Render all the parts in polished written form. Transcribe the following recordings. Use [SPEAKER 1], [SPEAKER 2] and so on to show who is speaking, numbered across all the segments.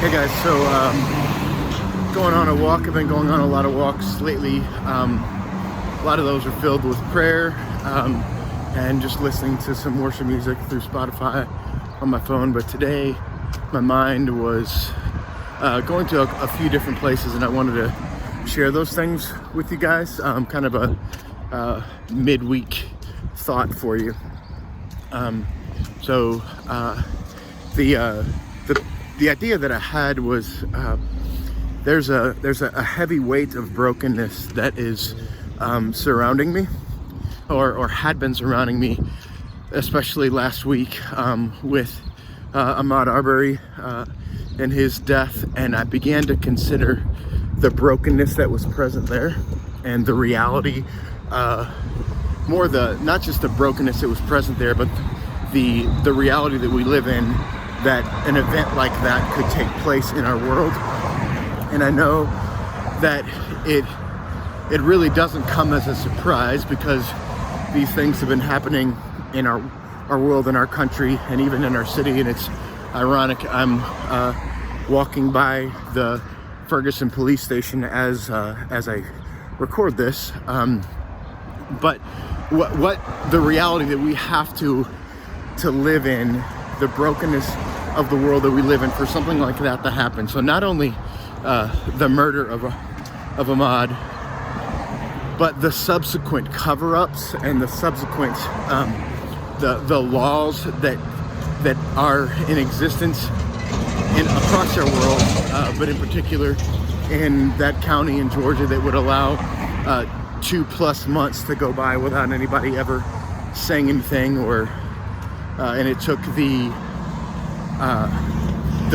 [SPEAKER 1] Hey guys, so going on a walk. I've been going on a lot of walks lately. A lot of those are filled with prayer and just listening to some worship music through Spotify on my phone. But today my mind was going to a few different places, and I wanted to share those things with you guys. Kind of a midweek thought for you. The idea that I had was there's a heavy weight of brokenness that is surrounding me, or had been surrounding me, especially last week with Ahmaud Arbery and his death. And I began to consider the brokenness that was present there, and the reality, not just the brokenness that was present there, but the reality that we live in, that an event like that could take place in our world. And I know that it really doesn't come as a surprise, because these things have been happening in our world, in our country, and even in our city. And it's ironic, I'm walking by the Ferguson police station as I record this, but what the reality that we have to live in, the brokenness of the world that we live in, for something like that to happen. So not only the murder of Ahmaud, but the subsequent cover-ups and the subsequent the laws that are in existence across our world, but in particular in that county in Georgia, that would allow 2+ months to go by without anybody ever saying anything, or and it took the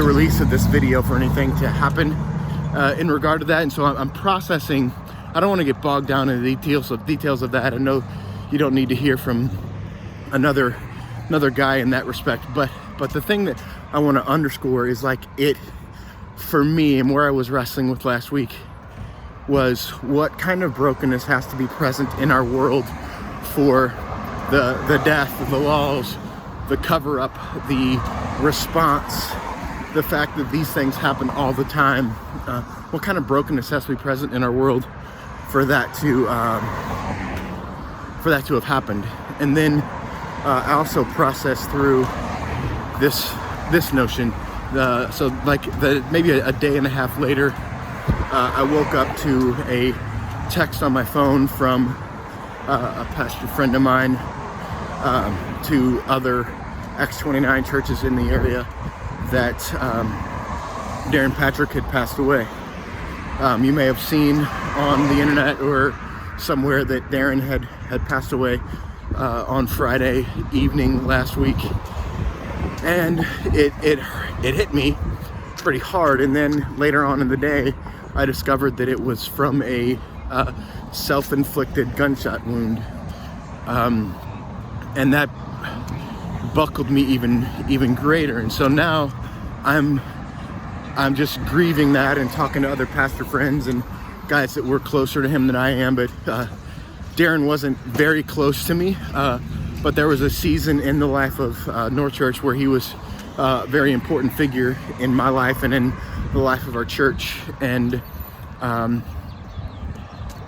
[SPEAKER 1] release of this video for anything to happen in regard to that. And so I'm processing. I don't want to get bogged down in the details of that. I know you don't need to hear from another guy in that respect, but the thing that I want to underscore is, like, it, for me, and where I was wrestling with last week, was what kind of brokenness has to be present in our world for the death, the laws, the cover-up, the response, the fact that these things happen all the time. What kind of brokenness has to be present in our world for that to have happened? And then I also process through this notion. Maybe a day and a half later, I woke up to a text on my phone from a pastor friend of mine, to other X29 churches in the area, that Darren Patrick had passed away. You may have seen on the internet or somewhere that Darren had passed away on Friday evening last week, and it hit me pretty hard. And then later on in the day, I discovered that it was from a self-inflicted gunshot wound, and that buckled me even greater. And so now I'm just grieving that, and talking to other pastor friends and guys that were closer to him than I am. But Darren wasn't very close to me, but there was a season in the life of North Church where he was a very important figure in my life and in the life of our church. And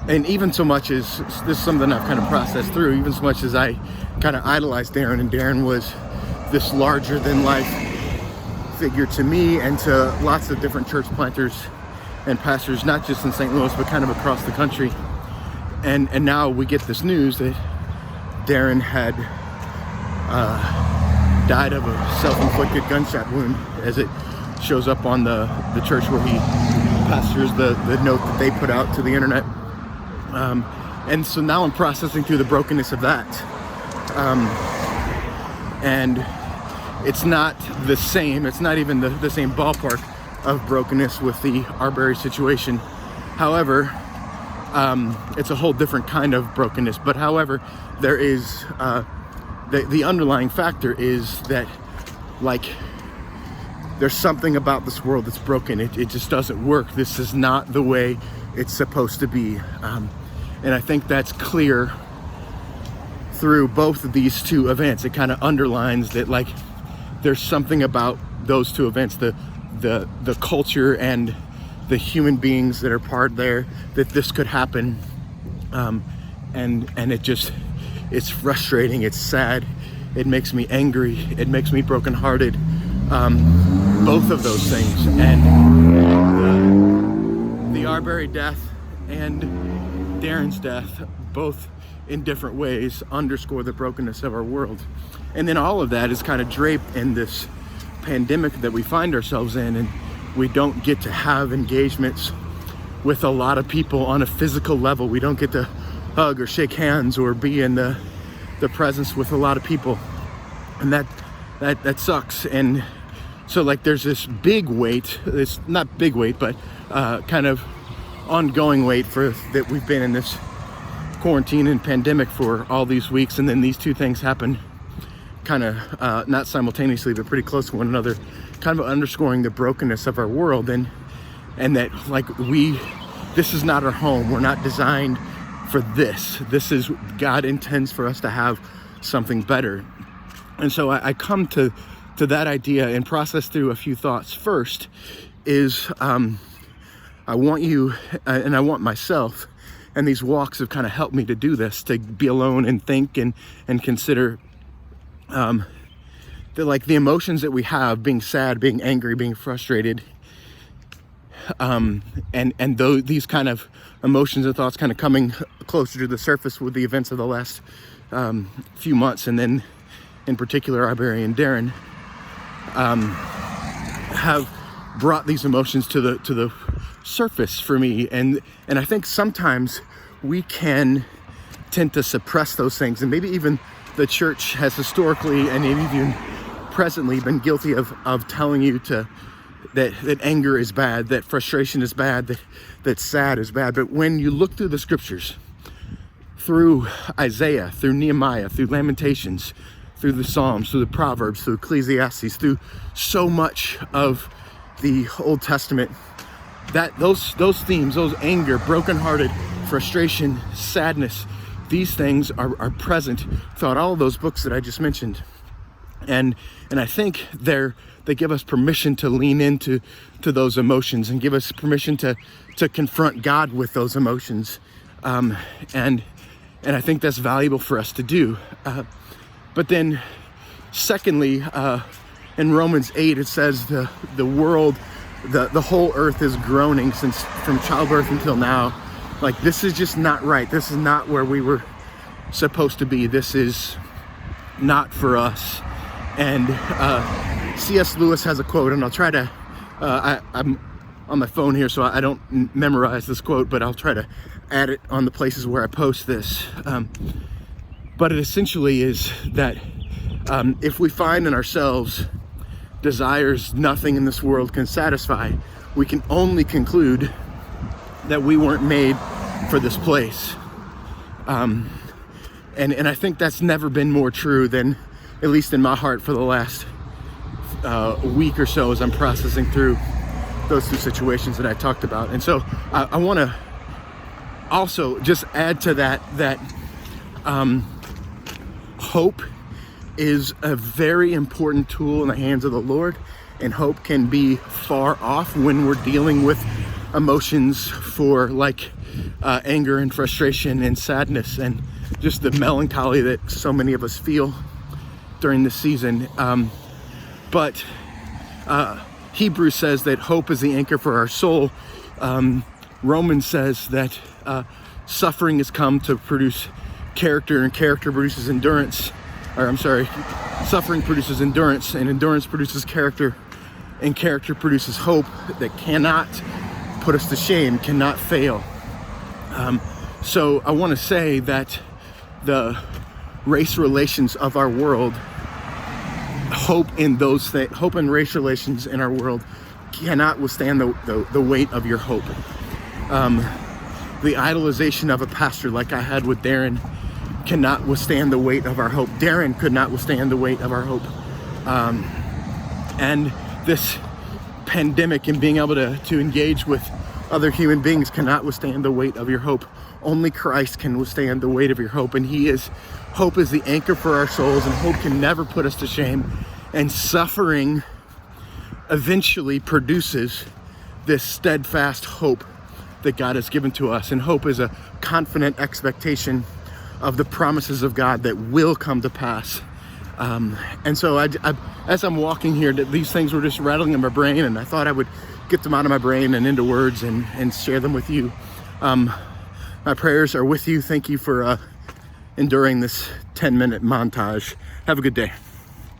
[SPEAKER 1] even so much as this is something I've kind of processed through, even so much as I kind of idolized Darren, and Darren was this larger than life figure to me and to lots of different church planters and pastors, not just in St. Louis, but kind of across the country. And now we get this news that Darren had died of a self-inflicted gunshot wound, as it shows up on the church where he pastors, the note that they put out to the internet. And so now I'm processing through the brokenness of that. And it's not the same. It's not even the same ballpark of brokenness with the Arbery situation. However, it's a whole different kind of brokenness. But however, there is the underlying factor is that, like, there's something about this world that's broken. It just doesn't work. This is not the way it's supposed to be. And I think that's clear through both of these two events. It kind of underlines that, like, there's something about those two events, the the culture and the human beings that are part there, that this could happen. And it's frustrating, it's sad, it makes me angry, it makes me brokenhearted, both of those things. And the Arbery death and Darren's death, both in different ways, underscore the brokenness of our world. And then all of that is kind of draped in this pandemic that we find ourselves in, and we don't get to have engagements with a lot of people on a physical level. We don't get to hug or shake hands or be in the presence with a lot of people, and that sucks. And so like there's this big weight, it's not big weight, but kind of ongoing weight that we've been in this quarantine and pandemic for all these weeks, and then these two things happen kind of not simultaneously but pretty close to one another, kind of underscoring the brokenness of our world, and that like this is not our home. We're not designed for this. This is, God intends for us to have something better. And so I come to that idea and process through a few thoughts. First is I want you and I want myself, and these walks have kind of helped me to do this, to be alone and think and consider the emotions that we have, being sad, being angry, being frustrated, and these kind of emotions and thoughts kind of coming closer to the surface with the events of the last few months, and then in particular Arbery and Darren have brought these emotions to the surface for me, and I think sometimes we can tend to suppress those things, and maybe even the church has historically and even presently been guilty of telling you that anger is bad, that frustration is bad, that sad is bad. But when you look through the scriptures, through Isaiah, through Nehemiah, through Lamentations, through the Psalms, through the Proverbs, through Ecclesiastes, through so much of the Old Testament, that those themes, those anger, brokenhearted, frustration, sadness, these things are present throughout all of those books that I just mentioned. And I think they give us permission to lean into those emotions and give us permission to confront God with those emotions. And I think that's valuable for us to do. But then secondly, in Romans 8, it says the world, the whole earth is groaning from childbirth until now. Like, this is just not right. This is not where we were supposed to be. This is not for us. And C.S. Lewis has a quote, and I'll try to, I'm on my phone here, so I don't memorize this quote, but I'll try to add it on the places where I post this. But it essentially is that if we find in ourselves desires nothing in this world can satisfy, we can only conclude that we weren't made for this place. And I think that's never been more true than, at least in my heart, for the last week or so, as I'm processing through those two situations that I talked about. And so I want to also just add to that hope is a very important tool in the hands of the Lord, and hope can be far off when we're dealing with emotions for like anger and frustration and sadness and just the melancholy that so many of us feel during this season. But Hebrews says that hope is the anchor for our soul. Romans says that suffering has come to produce character, and character produces endurance. Suffering produces endurance, and endurance produces character, and character produces hope that cannot put us to shame, cannot fail. So I want to say that the race relations of our world, hope and race relations in our world cannot withstand the weight of your hope. The idolization of a pastor like I had with Darren cannot withstand the weight of our hope. Darren could not withstand the weight of our hope. And this pandemic and being able to engage with other human beings cannot withstand the weight of your hope. Only Christ can withstand the weight of your hope, and hope is the anchor for our souls, and hope can never put us to shame. And suffering eventually produces this steadfast hope that God has given to us. And hope is a confident expectation of the promises of God that will come to pass. And so as I'm walking here, these things were just rattling in my brain, and I thought I would get them out of my brain and into words and share them with you. My prayers are with you. Thank you for enduring this 10-minute montage. Have a good day.